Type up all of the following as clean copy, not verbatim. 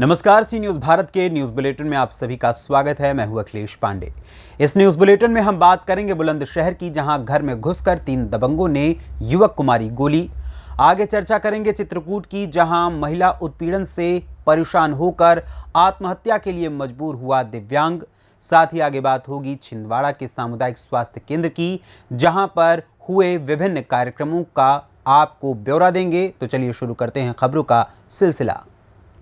नमस्कार, सी न्यूज़ भारत के news bulletin में आप सभी का स्वागत है। मैं हूं अखिलेश पांडे। इस न्यूज़ बुलेटिन में हम बात करेंगे बुलंदशहर की, जहां घर में घुसकर 3 दबंगों ने युवक को मारी गोली। आगे चर्चा करेंगे चित्रकूट की, जहां महिला उत्पीड़न से परेशान होकर आत्महत्या के लिए मजबूर हुआ दिव्यांग। साथ ही आगे बात होगी छिंदवाड़ा के सामुदायिक स्वास्थ्य केंद्र की, जहां पर हुए विभिन्न कार्यक्रमों का आपको ब्यौरा देंगे। तो चलिए शुरू करते हैं खबरों का सिलसिला।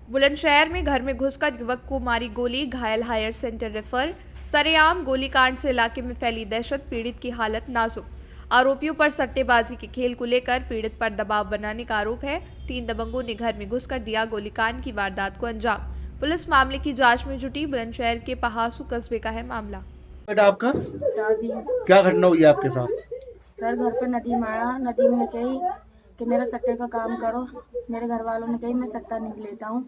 बुलंदशहर में घर में घुसकर युवक को मारी गोली, घायल हायर सेंटर रेफर। सरेआम गोलीकांड से इलाके में फैली दहशत, पीड़ित की हालत नाजुक। आरोपियों पर सट्टेबाजी के खेल को लेकर पीड़ित पर दबाव बनाने का आरोप है। 3 दबंगों ने घर में घुसकर दिया गोलीकांड की वारदात को अंजाम। पुलिस मामले की जांच में जुटी। बुलंदशहर के पहासू कस्बे का है मामला। बेटा आपका क्या घटना हुई आपके साथ? सर, घर पे नदीम आया। नदीम ने कही कि मेरा सट्टे का काम करो। मेरे घर वालों ने कही मैं सट्टा नहीं लेता हूँ,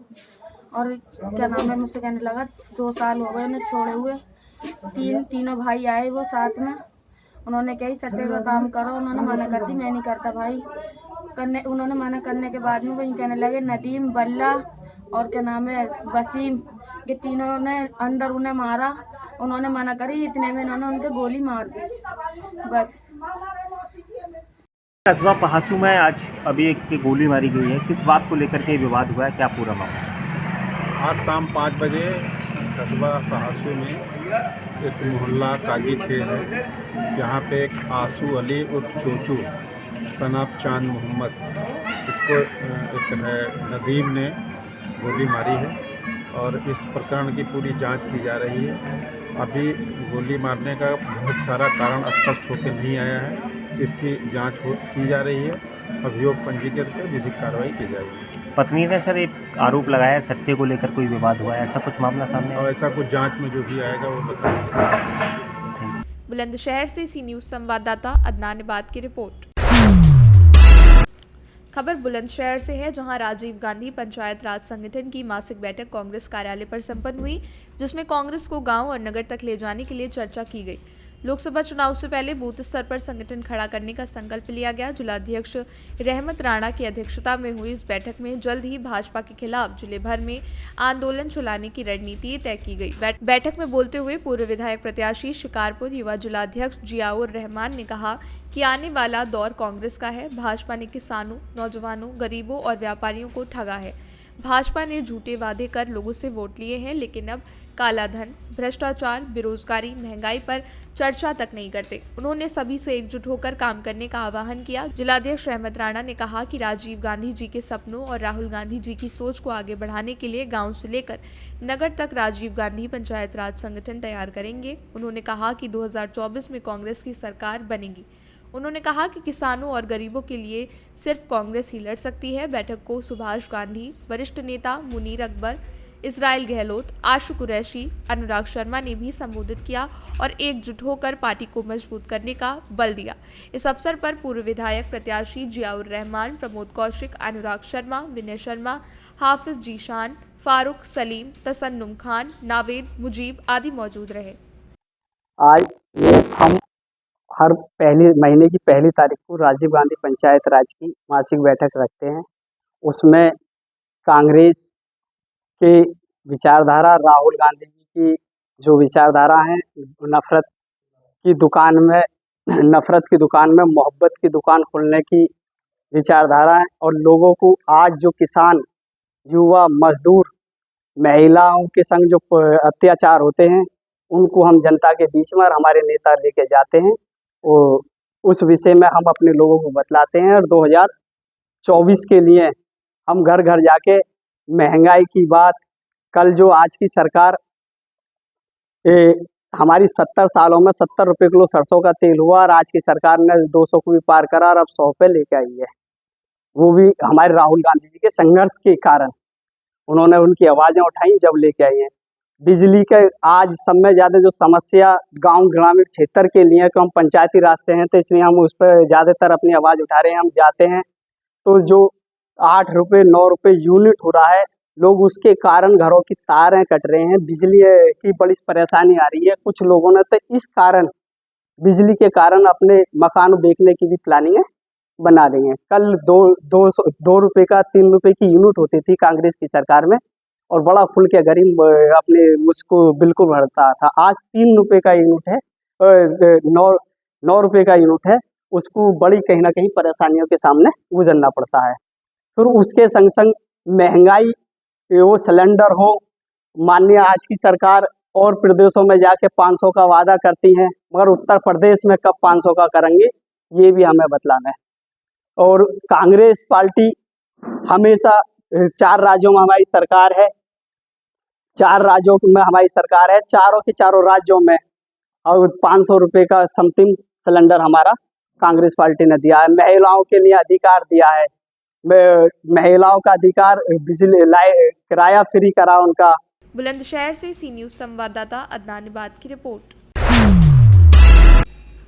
और क्या नाम है, मुझसे कहने लगा 2 साल हो गए उन्हें छोड़े हुए। तीनों भाई आए वो साथ में। उन्होंने कही सट्टे का काम करो। उन्होंने मना कर दी, मैं नहीं करता भाई। उन्होंने मना करने के बाद में वही कहने लगे नदीम, बल्ला और क्या नाम है वसीम, ये तीनों ने अंदर उन्हें मारा। उन्होंने मना करी, इतने में उन्होंने उनके गोली मार दी। बस। कस्बा पहासू में आज अभी एक की गोली मारी गई है, किस बात को लेकर के विवाद हुआ है, क्या पूरा मामला? आज शाम 5 बजे कस्बा पहासू में एक मोहल्ला काजी खेल है, यहाँ पे एक आसू अली उर्फ चोचू सनाब चांद मोहम्मद, इसको एक है नदीम ने गोली मारी है और इस प्रकरण की पूरी जांच की जा रही है। अभी गोली मारने का बहुत सारा कारण स्पष्ट होकर नहीं आया है, इसकी जांच की जा रही है। अभियोग पंजीकृत कर विधिक कार्रवाई की जाएगी। पत्नी ने सर एक आरोप लगाया सट्टे को लेकर कोई विवाद हुआ है, ऐसा कुछ मामला सामने और ऐसा कुछ जांच में जो भी आएगा वो बताएंगे। बुलंदशहर से सी न्यूज़ संवाददाता अदनान इबाद की रिपोर्ट। खबर बुलंदशहर से है, जहां राजीव गांधी पंचायत राज संगठन की मासिक बैठक कांग्रेस कार्यालय पर संपन्न हुई, जिसमें कांग्रेस को गांव और नगर तक ले जाने के लिए चर्चा की गई। लोकसभा चुनाव से पहले बूथ स्तर पर संगठन खड़ा करने का संकल्प लिया गया। जिलाध्यक्ष रहमत राणा की अध्यक्षता में हुई इस बैठक में जल्द ही भाजपा के खिलाफ जिले भर में आंदोलन चलाने की रणनीति तय की गई। बैठक में बोलते हुए पूर्व विधायक प्रत्याशी शिकारपुर युवा जिलाध्यक्ष जियाउर रहमान ने कहा कि आने वाला दौर कांग्रेस का है। भाजपा ने किसानों, नौजवानों, गरीबों और व्यापारियों को ठगा है। भाजपा ने झूठे वादे कर लोगों से वोट लिए हैं, लेकिन अब काला धन, भ्रष्टाचार, बेरोजगारी, महंगाई पर चर्चा तक नहीं करते। उन्होंने सभी से एकजुट होकर काम करने का आह्वान किया। जिलाध्यक्ष रहमत राणा ने कहा कि राजीव गांधी जी के सपनों और राहुल गांधी जी की सोच को आगे बढ़ाने के लिए गांव से लेकर नगर तक राजीव गांधी पंचायत राज संगठन तैयार करेंगे। उन्होंने कहा कि 2024 में कांग्रेस की सरकार बनेगी। उन्होंने कहा कि किसानों और गरीबों के लिए सिर्फ कांग्रेस ही लड़ सकती है। बैठक को सुभाष गांधी, वरिष्ठ नेता मुनीर अकबर, इजराइल गहलोत, आशु कुरैशी, अनुराग शर्मा ने भी संबोधित किया और एकजुट होकर पार्टी को मजबूत करने का बल दिया। इस अवसर पर पूर्व विधायक प्रत्याशी जियाउर रहमान, प्रमोद कौशिक, अनुराग शर्मा, विनय शर्मा, हाफिज जीशान, फारूक, सलीम, तसन्नुम खान, नावेद, मुजीब आदि मौजूद रहे। आज ये हम हर पहले महीने की पहली तारीख को राजीव गांधी पंचायत राज की मासिक बैठक रखते हैं। उसमें कांग्रेस के विचारधारा, राहुल गांधी जी की जो विचारधारा है, नफरत की दुकान में मोहब्बत की दुकान खोलने की विचारधारा है, और लोगों को आज जो किसान, युवा, मजदूर, महिलाओं के संग जो अत्याचार होते हैं, उनको हम जनता के बीच में और हमारे नेता लेके जाते हैं, और उस विषय में हम अपने लोगों को बतलाते हैं। और 2024 के लिए हम घर घर जाके महंगाई की बात, कल जो आज की सरकार हमारी 70 सालों में 70 रुपये किलो सरसों का तेल हुआ, और आज की सरकार ने 200 को भी पार करा और अब 100 पे लेके आई है। वो भी हमारे राहुल गांधी जी के संघर्ष के कारण उन्होंने उनकी आवाज़ें उठाई जब लेके आई हैं। बिजली के आज सब में ज़्यादा जो समस्या गांव ग्रामीण क्षेत्र के लिए, कि हम पंचायती राज से हैं तो इसलिए हम उस पर ज़्यादातर अपनी आवाज़ उठा रहे हैं। हम जाते हैं तो जो 8 रुपये 9 रुपये यूनिट हो रहा है, लोग उसके कारण घरों की तारें कट रहे हैं, बिजली की बड़ी परेशानी आ रही है। कुछ लोगों ने तो इस कारण, बिजली के कारण, अपने मकान बेचने की भी प्लानिंग बना दी है। कल 2 रुपये का 3 रुपये की यूनिट होती थी कांग्रेस की सरकार में, और बड़ा खुल के गरीब अपने उसको बिल्कुल भरता था। आज 3 रुपये का यूनिट है, 9 रुपये का यूनिट है, उसको बड़ी कहीं ना कहीं परेशानियों के सामने गुजरना पड़ता है। फिर उसके संग संग महंगाई, वो सिलेंडर हो, माननीय आज की सरकार और प्रदेशों में जाके 500 का वादा करती हैं, मगर उत्तर प्रदेश में कब 500 का करेंगे ये भी हमें बतलाना है। और कांग्रेस पार्टी हमेशा 4 राज्यों में हमारी सरकार है, 4 राज्यों में हमारी सरकार है, चारों के चारों राज्यों में और 500 रुपये का समथिंग सिलेंडर हमारा कांग्रेस पार्टी ने दिया है। महिलाओं के लिए अधिकार दिया है, महिलाओं का अधिकार, बिजली किराया फ्री करा उनका। बुलंदशहर से सी न्यूज़ संवाददाता अदनान इबाद की रिपोर्ट।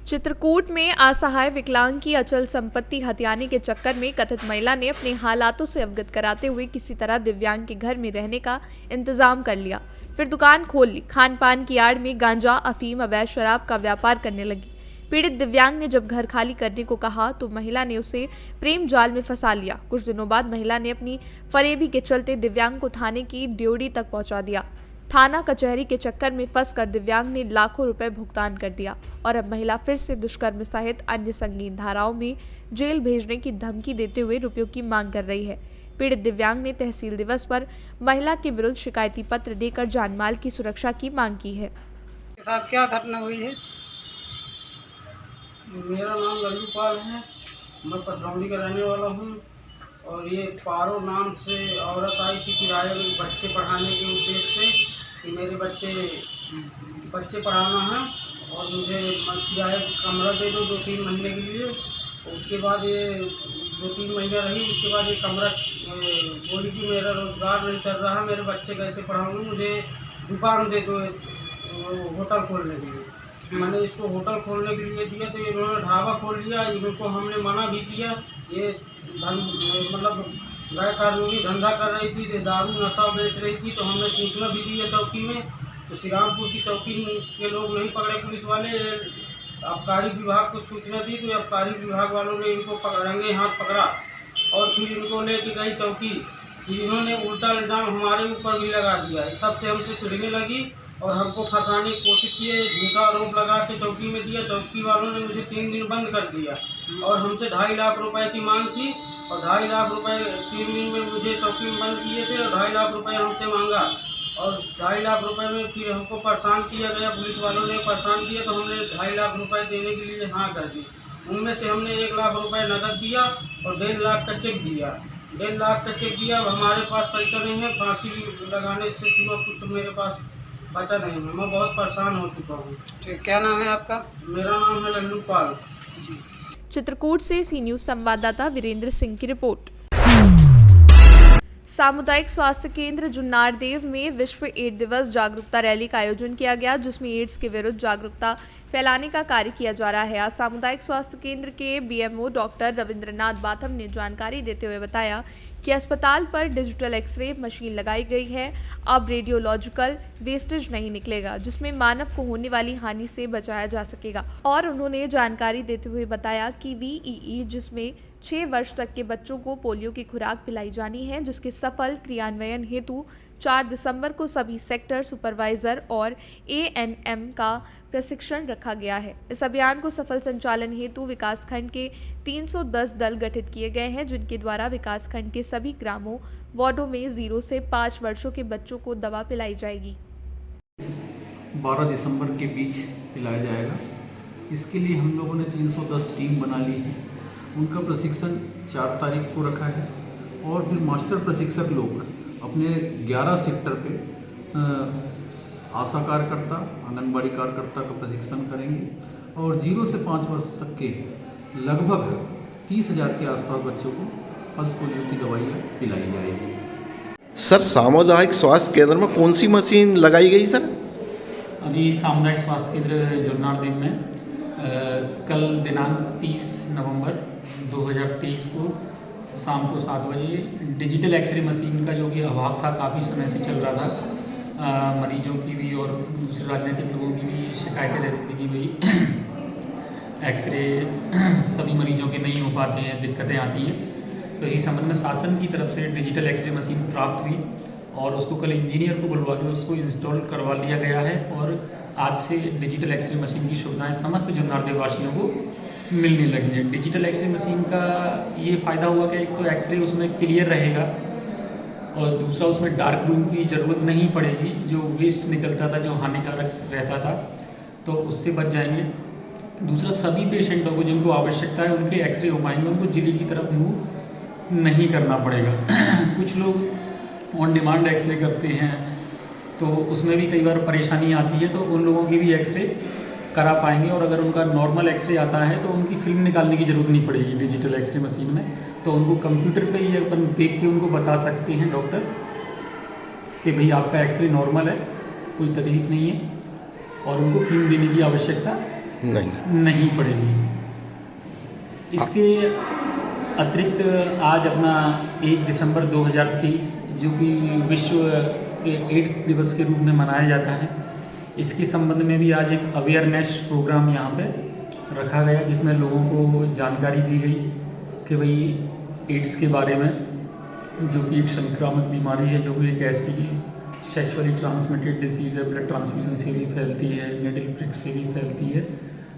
चित्रकूट में असहाय विकलांग की अचल संपत्ति हथियाने के चक्कर में कथित महिला ने अपने हालातों से अवगत कराते हुए किसी तरह दिव्यांग के घर में रहने का इंतजाम कर लिया, फिर दुकान खोल ली। खान पान की आड़ में गांजा, अफीम, अवैध शराब का व्यापार करने लगी। पीड़ित दिव्यांग ने जब घर खाली करने को कहा तो महिला ने उसे प्रेम जाल में फंसा लिया। कुछ दिनों बाद महिला ने अपनी फरेबी के चलते दिव्यांग को थाने की ड्योढ़ी तक पहुंचा दिया। थाना कचहरी के चक्कर में फंसकर दिव्यांग ने लाखों रुपए भुगतान कर दिया और अब महिला फिर से दुष्कर्म सहित अन्य संगीन धाराओं में जेल भेजने की धमकी देते हुए रुपयों की मांग कर रही है। पीड़ित दिव्यांग ने तहसील दिवस पर महिला के विरुद्ध शिकायती पत्र देकर जानमाल की सुरक्षा की मांग की है। के साथ क्या घटना हुई है? मेरा नाम लल्लू पाल है, मैं पथरौली का रहने वाला हूँ। और ये पारो नाम से औरत आई थी किराए में बच्चे पढ़ाने के उद्देश्य से कि मेरे बच्चे पढ़ाना है और मुझे किराए कमरा दे दो 2-3 महीने के लिए। उसके बाद ये 2-3 महीने रही, उसके बाद ये कमरा बोली कि मेरा रोज़गार नहीं चल रहा, मेरे बच्चे कैसे पढ़ाऊँगी, मुझे दुकान दे दो होटल खोलने के लिए। मैंने इसको होटल खोलने के लिए दिया तो इन्होंने ढाबा खोल लिया। इनको हमने मना भी किया, ये मतलब गैर कानूनी धंधा कर रही थी, दारू नशा बेच रही थी। तो हमने सूचना भी दी है चौकी में, तो श्रीरामपुर की चौकी के लोग नहीं पकड़े पुलिस वाले, आबकारी विभाग को सूचना दी तो आबकारी विभाग वालों ने इनको रंगे हाथ पकड़ा और फिर इनको लेके गई चौकी। फिर इन्होंने उल्टा इल्ज़ाम हमारे ऊपर भी लगा दिया। तब से हमसे चिढ़ने लगी और हमको फंसाने की कोशिश किए, झूठा आरोप लगा के चौकी में दिया। चौकी वालों ने मुझे 3 दिन बंद कर दिया और हमसे 2.5 लाख रुपए की मांग की और 2.5 लाख रुपए 3 दिन में मुझे चौकी में बंद किए थे और 2.5 लाख रुपए हमसे मांगा और 2.5 लाख रुपए में फिर हमको परेशान किया गया। पुलिस वालों ने परेशान किया तो हमने 2.5 लाख रुपए देने के लिए हाँ कर दी। उनमें से हमने 1 लाख रुपए नकद दिया और 1.5 लाख का चेक दिया। 1.5 लाख का चेक दिया। अब हमारे पास पैसा नहीं है, फांसी लगाने से सिवा कुछ मेरे पास बचा नहीं है। मैं बहुत परेशान हो चुका हूँ। ठीक, क्या नाम है आपका? मेरा नाम है लल्लू पाल। चित्रकूट से सी न्यूज़ संवाददाता वीरेंद्र सिंह की रिपोर्ट। सामुदायिक स्वास्थ्य केंद्र जुन्नारदेव में विश्व एड्स दिवस जागरूकता रैली का आयोजन किया गया, जिसमें एड्स के विरुद्ध जागरूकता फैलाने का कार्य किया जा रहा है। आज सामुदायिक स्वास्थ्य केंद्र के बीएमओ डॉक्टर रविंद्रनाथ बाथम ने जानकारी देते हुए बताया कि अस्पताल पर डिजिटल एक्सरे मशीन लगाई गई है। अब रेडियोलॉजिकल वेस्टेज नहीं निकलेगा, जिसमें मानव को होने वाली हानि से बचाया जा सकेगा। और उन्होंने जानकारी देते हुए बताया कि VEE, जिसमें 6 वर्ष तक के बच्चों को पोलियो की खुराक पिलाई जानी है, जिसके सफल क्रियान्वयन हेतु 4 दिसंबर को सभी सेक्टर सुपरवाइजर और ANM का प्रशिक्षण रखा गया है। इस अभियान को सफल संचालन हेतु विकासखंड के 310 दल गठित किए गए हैं, जिनके द्वारा विकासखंड के सभी ग्रामों वार्डों में 0 से 5 वर्षों के बच्चों को दवा पिलाई जाएगी। 12 दिसंबर के बीच पिलाया जाएगा। इसके लिए हम लोगों ने 310 टीम बना ली है। उनका प्रशिक्षण 4 तारीख को रखा है और फिर मास्टर प्रशिक्षक लोग अपने 11 सेक्टर पे आशा कार्यकर्ता, आंगनबाड़ी कार्यकर्ता का प्रशिक्षण करेंगे और 0 से 5 वर्ष तक के लगभग 30,000 के आसपास बच्चों को पल्स पोलियो की दवाइयाँ पिलाई जाएगी। सर, सामुदायिक स्वास्थ्य केंद्र में कौन सी मशीन लगाई गई सर? अभी सामुदायिक स्वास्थ्य केंद्र जुन्नारदेव में कल दिनांक 30 नवंबर 2023 को शाम को 7 बजे डिजिटल एक्सरे मशीन का जो कि अभाव था, काफ़ी समय से चल रहा था। मरीजों की भी और दूसरे राजनीतिक लोगों की भी शिकायतें रहती थी कि भाई एक्सरे सभी मरीजों के नहीं हो पाते हैं, दिक्कतें आती हैं। तो इस संबंध में शासन की तरफ से डिजिटल एक्सरे मशीन प्राप्त हुई और उसको कल इंजीनियर को बुलवा के उसको इंस्टॉल करवा लिया गया है और आज से डिजिटल एक्सरे मशीन की सुविधाएं समस्त जुन्नार देव वासियों को मिलने लगी है। डिजिटल एक्सरे मशीन का ये फ़ायदा हुआ कि एक तो एक्सरे उसमें क्लियर रहेगा और दूसरा उसमें डार्क रूम की ज़रूरत नहीं पड़ेगी, जो वेस्ट निकलता था, जो हानिकारक रहता था, तो उससे बच जाएंगे। दूसरा, सभी पेशेंटों को जिनको आवश्यकता है उनके एक्सरे हो पाएंगे, उनको जिले की तरफ मूव नहीं करना पड़ेगा। कुछ लोग ऑन डिमांड एक्सरे करते हैं तो उसमें भी कई बार परेशानी आती है, तो उन लोगों की भी एक्सरे करा पाएंगे। और अगर उनका नॉर्मल एक्सरे आता है तो उनकी फिल्म निकालने की ज़रूरत नहीं पड़ेगी डिजिटल एक्सरे मशीन में, तो उनको कंप्यूटर पे ही अपन देख के उनको बता सकते हैं डॉक्टर कि भाई आपका एक्सरे नॉर्मल है, कोई तकलीफ नहीं है, और उनको फिल्म देने की आवश्यकता नहीं पड़ेगी। इसके अतिरिक्त आज अपना 1 दिसंबर 2023 जो कि विश्व एड्स दिवस के रूप में मनाया जाता है, इसके संबंध में भी आज एक अवेयरनेस प्रोग्राम यहाँ पे रखा गया, जिसमें लोगों को जानकारी दी गई कि भाई एड्स के बारे में, जो कि एक संक्रामक बीमारी है, जो कि एक एसटीडी सेक्सुअली ट्रांसमिटेड डिसीज़ है, ब्लड ट्रांसफ्यूजन से भी फैलती है, नीडल प्रिक से भी फैलती है।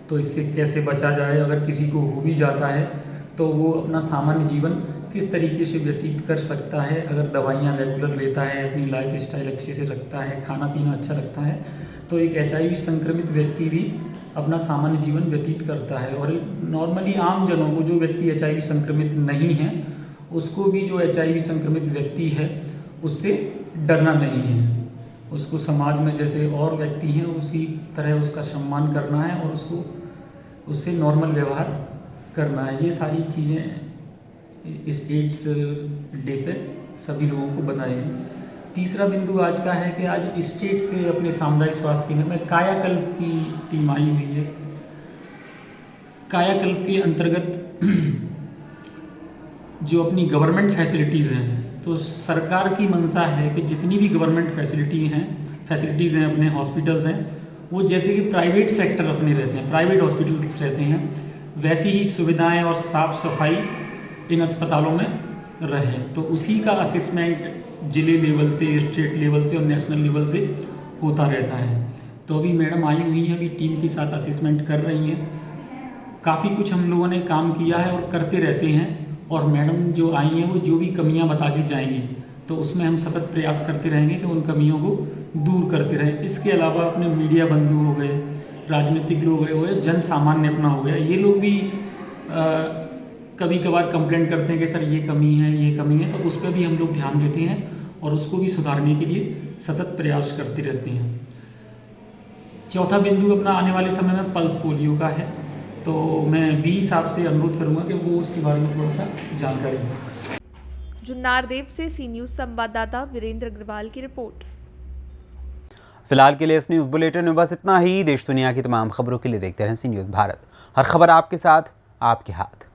तो इससे कैसे बचा जाए, अगर किसी को हो भी जाता है तो वो अपना सामान्य जीवन किस तरीके से व्यतीत कर सकता है, अगर दवाइयाँ रेगुलर लेता है, अपनी लाइफ स्टाइल अच्छे से रखता है, खाना पीना अच्छा रखता है, तो एक HIV संक्रमित व्यक्ति भी अपना सामान्य जीवन व्यतीत करता है। और नॉर्मली आम जनों को, जो व्यक्ति HIV संक्रमित नहीं है, उसको भी जो HIV संक्रमित व्यक्ति है उससे डरना नहीं है। उसको समाज में जैसे और व्यक्ति हैं उसी तरह उसका सम्मान करना है और उसको उससे नॉर्मल व्यवहार करना है। ये सारी चीज़ें इस एड्स डे पे सभी लोगों को बताई हैं। तीसरा बिंदु आज का है कि आज स्टेट से अपने सामुदायिक स्वास्थ्य केंद्र में कायाकल्प की टीम आई हुई है। कायाकल्प के अंतर्गत जो अपनी गवर्नमेंट फैसिलिटीज़ हैं, तो सरकार की मंशा है कि जितनी भी गवर्नमेंट फैसिलिटीज़ हैं, अपने हॉस्पिटल्स हैं, वो जैसे कि प्राइवेट सेक्टर अपने रहते हैं, प्राइवेट हॉस्पिटल्स रहते हैं, वैसी ही सुविधाएं और साफ़ सफाई इन अस्पतालों में रहे। तो उसी का असेसमेंट जिले लेवल से, स्टेट लेवल से और नेशनल लेवल से होता रहता है। तो अभी मैडम आई हुई हैं, अभी टीम के साथ असेसमेंट कर रही हैं। काफ़ी कुछ हम लोगों ने काम किया है और करते रहते हैं, और मैडम जो आई हैं वो जो भी कमियां बता के जाएंगी, तो उसमें हम सतत प्रयास करते रहेंगे कि उन कमियों को दूर करते रहें। इसके अलावा अपने मीडिया बंधु हो गए, राजनीतिक लोग हुए, जन सामान्य अपना हो गया, ये लोग भी कभी कभार कंप्लेंट करते हैं कि सर ये कमी है, तो उस पर भी हम लोग ध्यान देते हैं और उसको भी सुधारने के लिए सतत प्रयास करते रहते हैं। चौथा बिंदु अपना आने वाले समय में पल्स पोलियो का है, तो मैं बी साहब से अनुरोध करूंगा कि वो उसके बारे में थोड़ा सा जानकारी दें। जुन्नार देव से सी न्यूज़ संवाददाता वीरेंद्र अग्रवाल की रिपोर्ट। फिलहाल के लिए इस न्यूज़ बुलेटिन में बस इतना ही। देश दुनिया की तमाम खबरों के लिए देखते रहें सी न्यूज़ भारत। हर खबर आपके साथ, आपके हाथ।